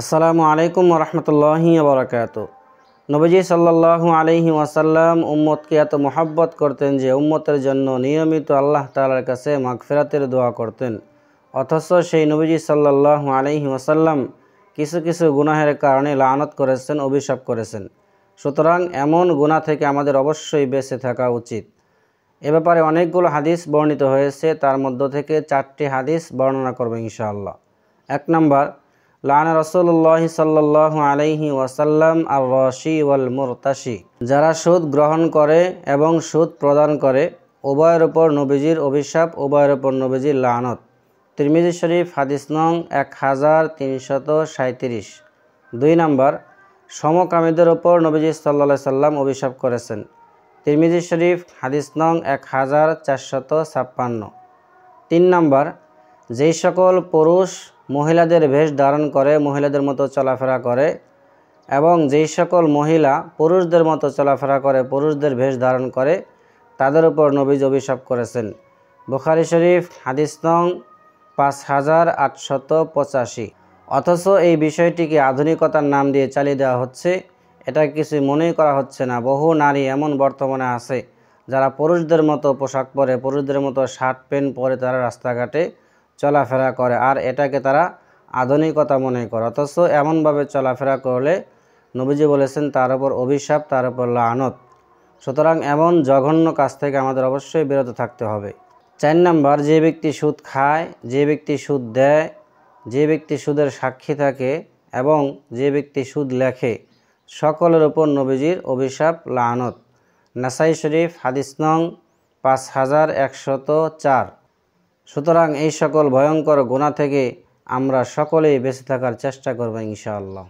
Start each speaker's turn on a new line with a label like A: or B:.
A: আসসালামু আলাইকুম রহমতুল্লাহি বারাকাতু। নবীজি সাল্লাল্লাহু আলাইহি ওয়াসাল্লাম উম্মতকে এত মহব্বত করতেন যে উম্মতের জন্য নিয়মিত আল্লাহ তাআলার কাছে মাগফিরাতের দোয়া করতেন। অথচ সেই নবীজি সাল্লাল্লাহু আলাইহি ওয়াসাল্লাম কিছু কিছু গুনাহের কারণে লানত করেছেন, অভিশাপ করেছেন। সুতরাং এমন গুনাহ থেকে আমাদের অবশ্যই বেঁচে থাকা উচিত। এ ব্যাপারে অনেকগুলো হাদিস বর্ণিত হয়েছে, তার মধ্য থেকে 4টি হাদিস বর্ণনা করব ইনশাআল্লাহ। 1 নাম্বার, লানা রাসূলুল্লাহ সাল্লাল্লাহু আলাইহি ওয়াসাল্লাম আর রাশি ওয়াল মুরতাশি, যারা সুদ গ্রহণ করে এবং সুদ প্রদান করে উভয়ের উপর নবীজির অভিশাপ, উভয়ের উপর নবীজির লানত। তিরমিজি শরীফ হাদিস নং 1337। 2 নাম্বার, সমকামীদের উপর নবীজি সাল্লাল্লাহু আলাইহি সাল্লাম অভিশাপ করেছেন। তিরমিজি শরীফ হাদিস নং 1456। 3 নাম্বার, যেই সকল পুরুষ মহিলাদের বেশ ধারণ করে, মহিলাদের মতো চলাফেরা করে, এবং যেই সকল মহিলা পুরুষদের মতো চলাফেরা করে, পুরুষদের বেশ ধারণ করে, তাদের উপর নবীজি অভিশাপ করেছেন। বুখারী শরীফ হাদিস নং 5885। অথচ এই বিষয়টিকে আধুনিকতার নাম দিয়ে চালিয়ে দেওয়া হচ্ছে, এটা কিছু মনেই করা হচ্ছে না। বহু নারী এমন বর্তমানে আছে যারা পুরুষদের মতো পোশাক পরে, পুরুষদের মতো শার্ট প্যান্ট পরে তারা রাস্তাঘাটে চলাফেরা করে, আর এটাকে তারা আধুনিকতা মনে করে। অথচ এমনভাবে চলাফেরা করলে নবীজি বলেছেন তার উপর অভিশাপ, তার উপর লানত। সুতরাং এমন জঘন্য কাজ থেকে আমাদের অবশ্যই বিরত থাকতে হবে। 4 নাম্বার, যে ব্যক্তি সুদ খায়, যে ব্যক্তি সুদ দেয়, যে ব্যক্তি সুদের সাক্ষী থাকে এবং যে ব্যক্তি সুদ লেখে, সকলের উপর নবীজির অভিশাপ, লানত। নাসাই শরীফ হাদিস নং 5104। সুতরাং এই সকল ভয়ঙ্কর গুনাহ থেকে আমরা সকলেই বেঁচে থাকার চেষ্টা করব ইনশাআল্লাহ।